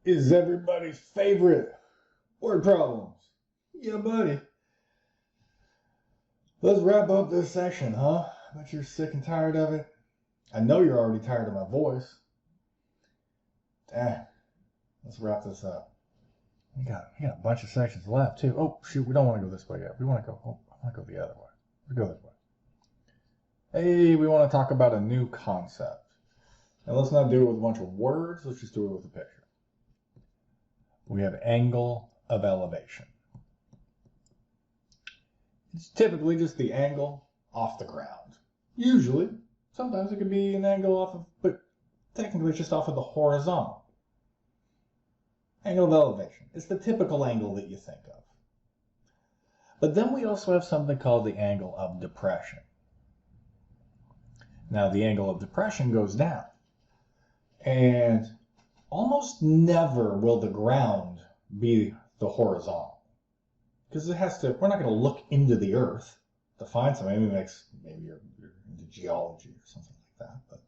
is everybody's favorite word problems. Yeah, buddy. Let's wrap up this section, huh? Bet you're sick and tired of it. I know you're already tired of my voice. Dang. Let's wrap this up. We got a bunch of sections left too. Oh shoot, we don't want to go this way yet. We want to go. Oh, I want to go the other way. We go this way. Hey, we want to talk about a new concept. And let's not do it with a bunch of words. Let's just do it with a picture. We have angle of elevation. It's typically just the angle off the ground. Usually, sometimes it could be an angle off of, but technically it's just off of the horizontal. Angle of elevation. It's the typical angle that you think of. But then we also have something called the angle of depression. Now the angle of depression goes down. And almost never will the ground be the horizontal. Because it has to, we're not going to look into the earth to find something. Maybe you're into geology or something like that. But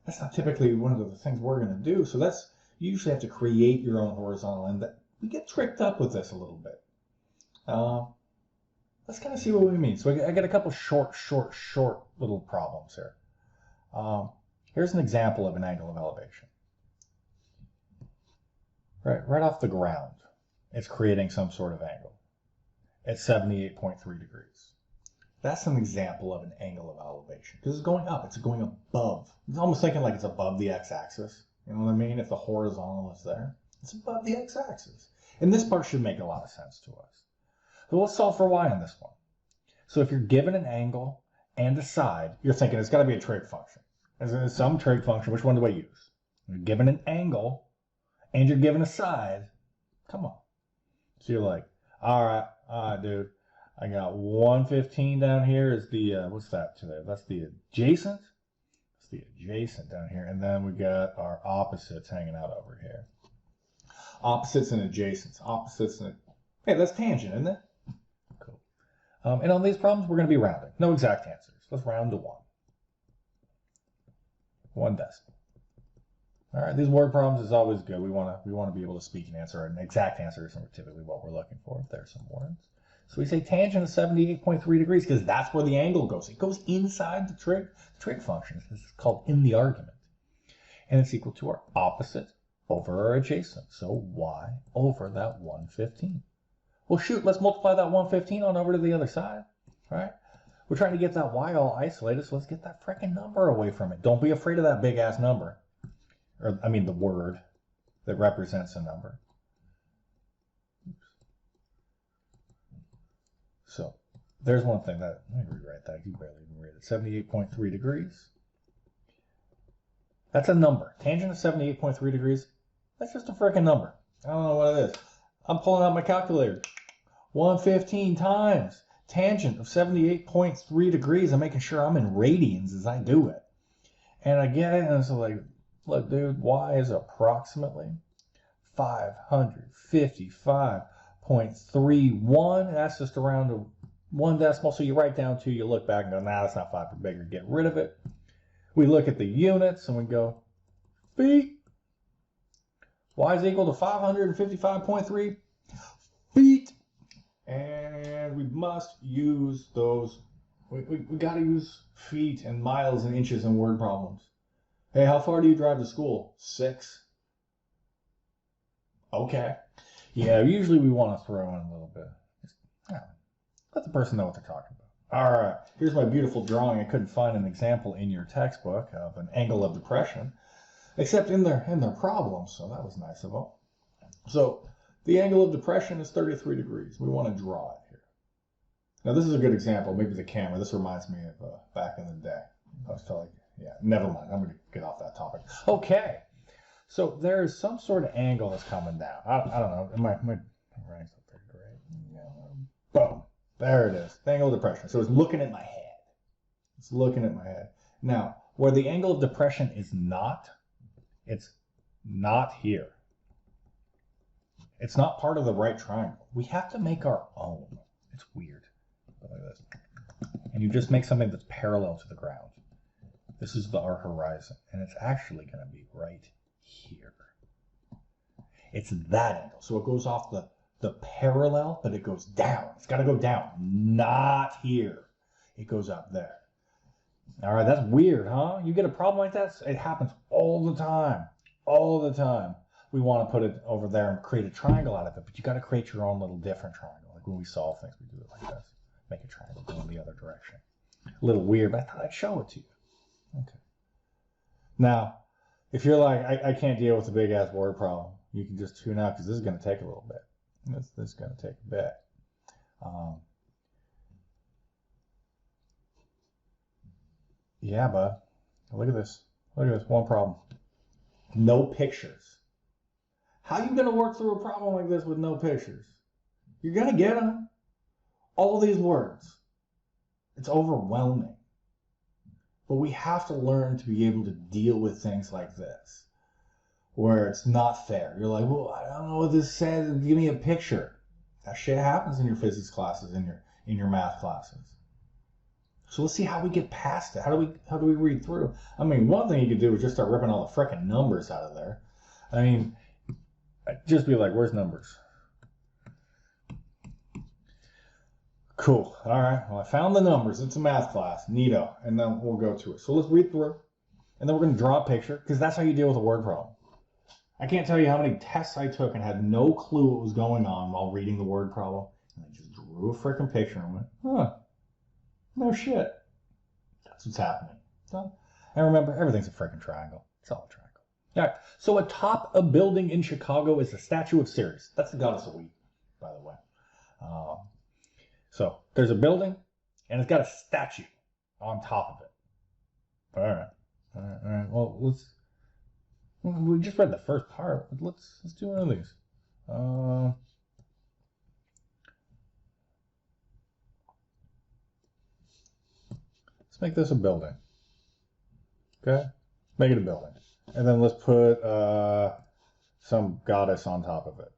that's not typically one of the things we're going to do. So you usually have to create your own horizontal. And we get tricked up with this a little bit. Let's kind of see what we mean. So I got a couple short little problems here. Here's an example of an angle of elevation. Right off the ground, it's creating some sort of angle at 78.3 degrees. That's an example of an angle of elevation because it's going up. It's going above. It's almost thinking like it's above the x-axis. You know what I mean? If the horizontal is there, it's above the x-axis. And this part should make a lot of sense to us. So let's solve for y on this one. So if you're given an angle and a side, you're thinking it's got to be a trig function. As some trig function, which one do I use? You're given an angle and you're given a side. Come on. So you're like, all right, dude. I got 115 down here is the, what's that today? That's the adjacent. That's the adjacent down here. And then we got our opposites hanging out over here. Opposites and adjacents. Hey, that's tangent, isn't it? Cool. And on these problems, we're going to be rounding. No exact answers. Let's round to 1. 1 decimal. All right, these word problems is always good. We want to be able to speak and answer an exact answer is typically what we're looking for if there's some words. So we say tangent of 78.3 degrees because that's where the angle goes. It goes inside the trig function. This is called in the argument. And it's equal to our opposite over our adjacent. So y over that 115. Well, shoot, let's multiply that 115 on over to the other side, right? We're trying to get that y all isolated, so let's get that frickin' number away from it. Don't be afraid of that big-ass number. Or, I mean, the word that represents a number. Oops. So, there's one thing that, let me rewrite that. You barely even read it. 78.3 degrees. That's a number. Tangent of 78.3 degrees, that's just a frickin' number. I don't know what it is. I'm pulling out my calculator. 115 times tangent of 78.3 degrees. I'm making sure I'm in radians as I do it. And I get it, and it's like, look, dude, y is approximately 555.31. That's just around to 1 decimal. So you write down 2, you look back and go, nah, that's not 5 or bigger. Get rid of it. We look at the units and we go, feet. Y is equal to 555.3 feet. And we must use those. We got to use feet and miles and inches in word problems. Hey, how far do you drive to school? 6. Okay. Yeah, usually we want to throw in a little bit. Let the person know what they're talking about. All right, here's my beautiful drawing. I couldn't find an example in your textbook of an angle of depression, except in their problems, so that was nice of them. So the angle of depression is 33 degrees. We want to draw it here. Now this is a good example, maybe the camera. This reminds me of back in the day. I was telling you, yeah, never mind. I'm going to get off that topic. Okay, so there is some sort of angle that's coming down. I don't know. My writing's not very great. Yeah. Boom. There it is. The angle of depression. So it's looking at my head. It's looking at my head. Now, where the angle of depression is not, it's not here. It's not part of the right triangle. We have to make our own. It's weird. Like this. And you just make something that's parallel to the ground. This is our horizon. And it's actually going to be right here. It's that angle. So it goes off the parallel, but it goes down. It's got to go down, not here. It goes up there. All right, that's weird, huh? You get a problem like that? It happens all the time. All the time. We want to put it over there and create a triangle out of it, but you got to create your own little different triangle. Like when we solve things, we do it like this. Make a triangle go in the other direction. A little weird, but I thought I'd show it to you. Okay. Now, if you're like, I can't deal with a big-ass word problem, you can just tune out because this is going to take a little bit. This is going to take a bit. Yeah, bud. Look at this. Look at this. One problem. No pictures. How are you going to work through a problem like this with no pictures? You're going to get them. All these words. It's overwhelming. But we have to learn to be able to deal with things like this, where it's not fair. You're like, well, I don't know what this says. Give me a picture. That shit happens in your physics classes, in your math classes. So let's see how we get past it. How do we read through? I mean, one thing you could do is just start ripping all the frickin' numbers out of there. I mean, just be like, where's numbers? Cool. All right. Well, I found the numbers. It's a math class. Neato. And then we'll go to it. So let's read through. And then we're going to draw a picture, because that's how you deal with a word problem. I can't tell you how many tests I took and had no clue what was going on while reading the word problem. And I just drew a frickin' picture and went, huh, no shit. That's what's happening. So, and remember, everything's a frickin' triangle. It's all a triangle. All right. So atop a building in Chicago is the statue of Ceres. That's the goddess of wheat, by the way. So there's a building, and it's got a statue on top of it. All right. Well, we just read the first part. Let's do one of these. Let's make this a building. Okay, make it a building, and then let's put some goddess on top of it.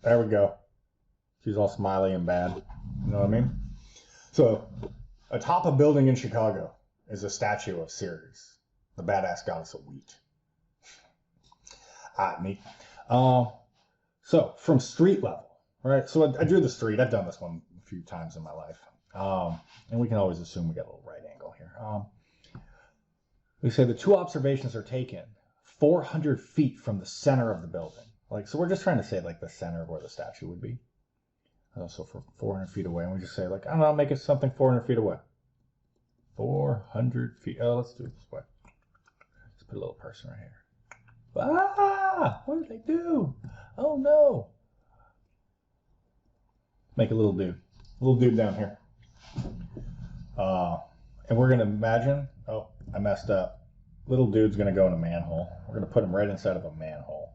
There we go. She's all smiley and bad. You know what I mean? So, atop a building in Chicago is a statue of Ceres, the badass goddess of wheat. Neat. So, from street level, right? So, I drew the street. I've done this one a few times in my life. And we can always assume we got a little right angle here. We say the two observations are taken 400 feet from the center of the building. Like, so we're just trying to say, like, the center of where the statue would be. So for 400 feet away, and we just say, like, I don't know, make it something 400 feet away. 400 feet. Oh, let's do it this way. Let's put a little person right here. Ah! What did they do? Oh, no. Make a little dude. A little dude down here. And we're going to imagine, oh, I messed up. Little dude's going to go in a manhole. We're going to put him right inside of a manhole.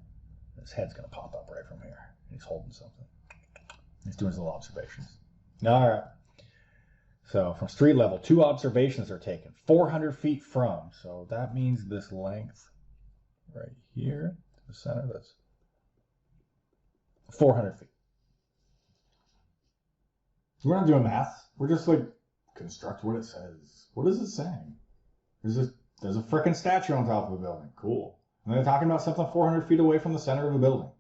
His head's going to pop up right from here. He's holding something. He's doing his little observations. All right. So from street level, two observations are taken 400 feet from. So that means this length right here, the center, that's 400 feet. We're not doing math. We're just like, construct what it says. What is it saying? There's a frickin' statue on top of a building. Cool. And they're talking about something 400 feet away from the center of the building.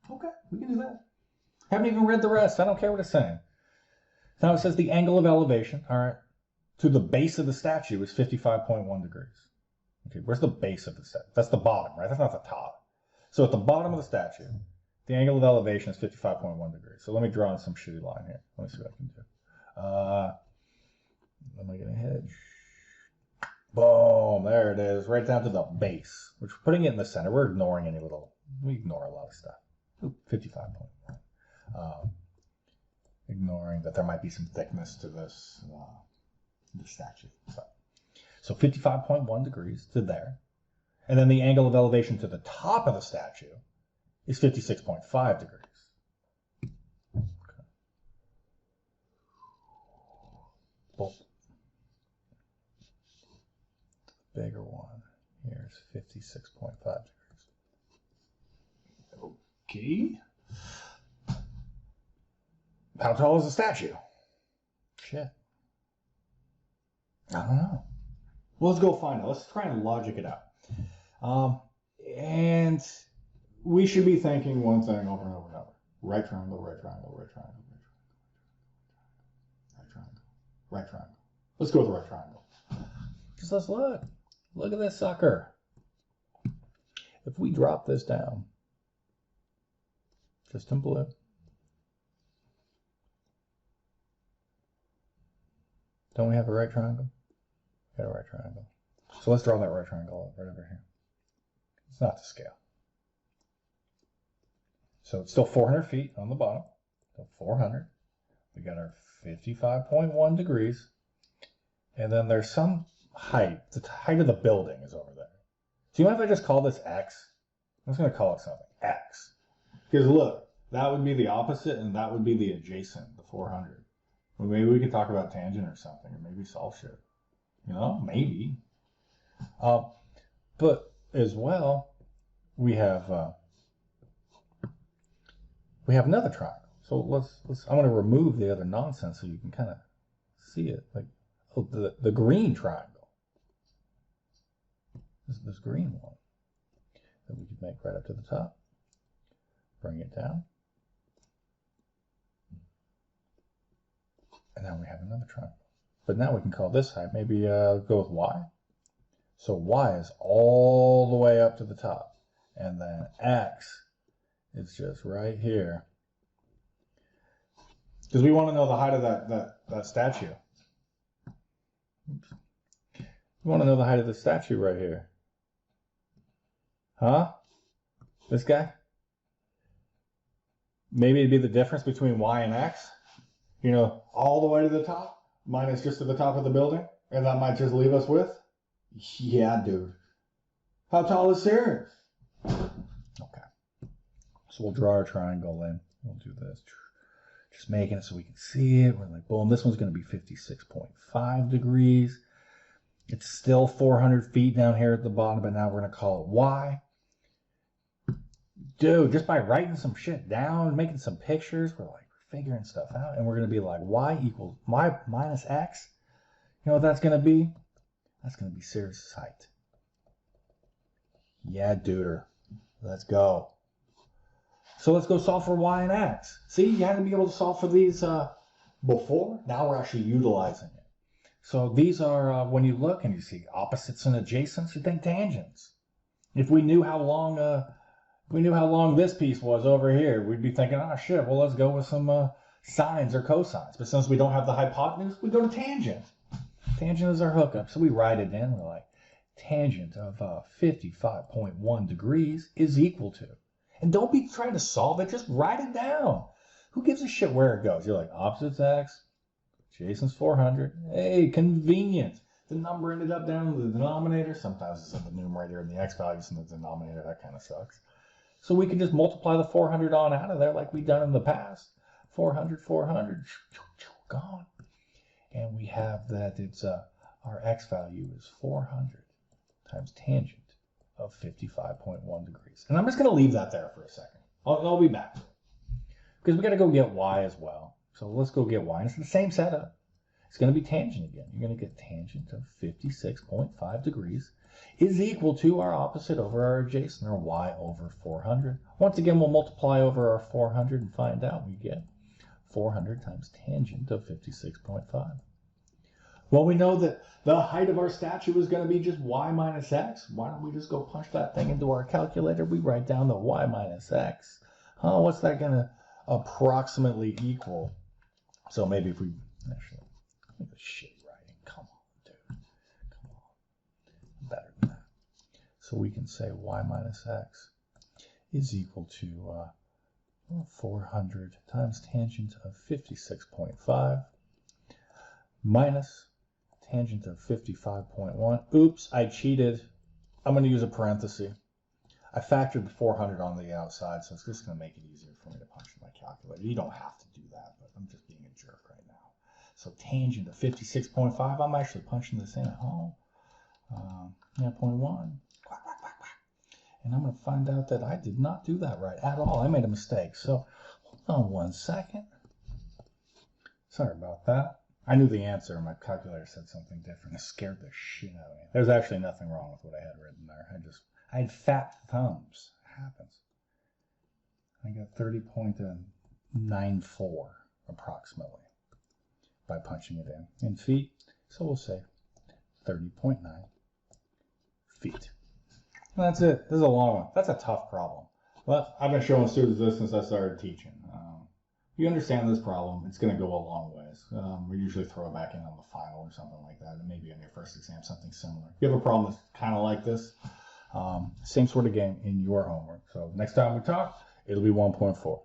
Okay, we can do that. Haven't even read the rest. I don't care what it's saying. Now it says the angle of elevation, all right, to the base of the statue is 55.1 degrees. Okay, where's the base of the statue? That's the bottom, right? That's not the top. So at the bottom of the statue, the angle of elevation is 55.1 degrees. So let me draw in some shitty line here. Let me see what I can do. Am I getting ahead? Boom, there it is, right down to the base, which we're putting it in the center. We're ignoring we ignore a lot of stuff. 55.1. Ignoring that there might be some thickness to this statue. So 55.1 degrees to there. And then the angle of elevation to the top of the statue is 56.5 degrees. Okay. Boom. The bigger one here is 56.5 degrees. Okay. How tall is the statue? Shit. I don't know. Well, let's go find it. Let's try and logic it out. And we should be thinking one thing over and over and over. Right triangle, right triangle, right triangle, right triangle, right triangle. Let's go with the right triangle. Just let's look. Look at this sucker. If we drop this down, just in blue, don't we have a right triangle? We got a right triangle. So let's draw that right triangle right over here. It's not to scale. So it's still 400 feet on the bottom. So 400. We got our 55.1 degrees. And then there's some height. The height of the building is over there. Do you mind if I just call this X? I'm just going to call it something. X. Because look, that would be the opposite and that would be the adjacent, the 400. Well, maybe we could talk about tangent or something, or maybe solve shit. You know, maybe. But as well, we have another triangle. So let's I'm going to remove the other nonsense so you can kind of see it. Like, oh, the green triangle. This green one that we could make right up to the top. Bring it down. And now we have another triangle. But now we can call this height, maybe go with Y. So Y is all the way up to the top. And then X is just right here. Because we want to know the height of that statue. Oops. We want to know the height of the statue right here. Huh? This guy? Maybe it'd be the difference between Y and X. You know, all the way to the top, minus just to the top of the building. And that might just leave us with? Yeah, dude. How tall is Sirius? Okay. So we'll draw our triangle in. We'll do this. Just making it so we can see it. We're like, boom, this one's going to be 56.5 degrees. It's still 400 feet down here at the bottom, but now we're going to call it Y. Dude, just by writing some shit down, making some pictures, we're like figuring stuff out. And we're going to be like, Y equals Y minus X. You know what that's going to be? That's going to be Sirius's height. Yeah, duder. Let's go. So let's go solve for Y and X. See, you had to be able to solve for these before. Now we're actually utilizing it. So these are, when you look and you see opposites and adjacents, you think tangents. If we knew how long this piece was over here, we'd be thinking, oh shit, well let's go with some sines or cosines. But since we don't have the hypotenuse, we go to tangent. Tangent is our hookup. So we write it in. We're like, tangent of 55.1 degrees is equal to. And don't be trying to solve it. Just write it down. Who gives a shit where it goes? You're like, opposites X, adjacent's 400. Hey, convenient. The number ended up down in the denominator. Sometimes it's in the numerator and the X values in the denominator. That kind of sucks. So we can just multiply the 400 on out of there like we've done in the past. 400, 400, gone. And we have that it's our X value is 400 times tangent of 55.1 degrees. And I'm just going to leave that there for a second. I'll be back. Because we got to go get Y as well. So let's go get Y. And it's the same setup. It's going to be tangent again. You're going to get tangent of 56.5 degrees is equal to our opposite over our adjacent, or Y over 400. Once again, we'll multiply over our 400 and find out. We get 400 times tangent of 56.5. Well, we know that the height of our statue is going to be just Y minus X. Why don't we just go punch that thing into our calculator? We write down the Y minus X. What's that going to approximately equal? So maybe if we actually, look at the shit writing. Come on, dude. Come on. Better than that. So we can say Y minus X is equal to 400 times tangent of 56.5 minus tangent of 55.1. Oops, I cheated. I'm going to use a parenthesis. I factored the 400 on the outside, so it's just going to make it easier for me to punch in my calculator. You don't have to do that, but I'm just being a jerk right now. So tangent of 56.5, I'm actually punching this in at home. 0.1. Quack, quack, quack, quack. And I'm going to find out that I did not do that right at all. I made a mistake. So hold on 1 second. Sorry about that. I knew the answer. My calculator said something different. It scared the shit out of me. There's actually nothing wrong with what I had written there. I had fat thumbs. It happens. I got 30.94 approximately by punching it in feet. So we'll say 30.9 feet. And that's it. This is a long one. That's a tough problem. But I've been showing students this since I started teaching. You understand this problem, it's going to go a long ways. We usually throw it back in on the final or something like that, and maybe on your first exam, something similar. If you have a problem that's kind of like this, same sort of game in your homework. So next time we talk, it'll be 1.4.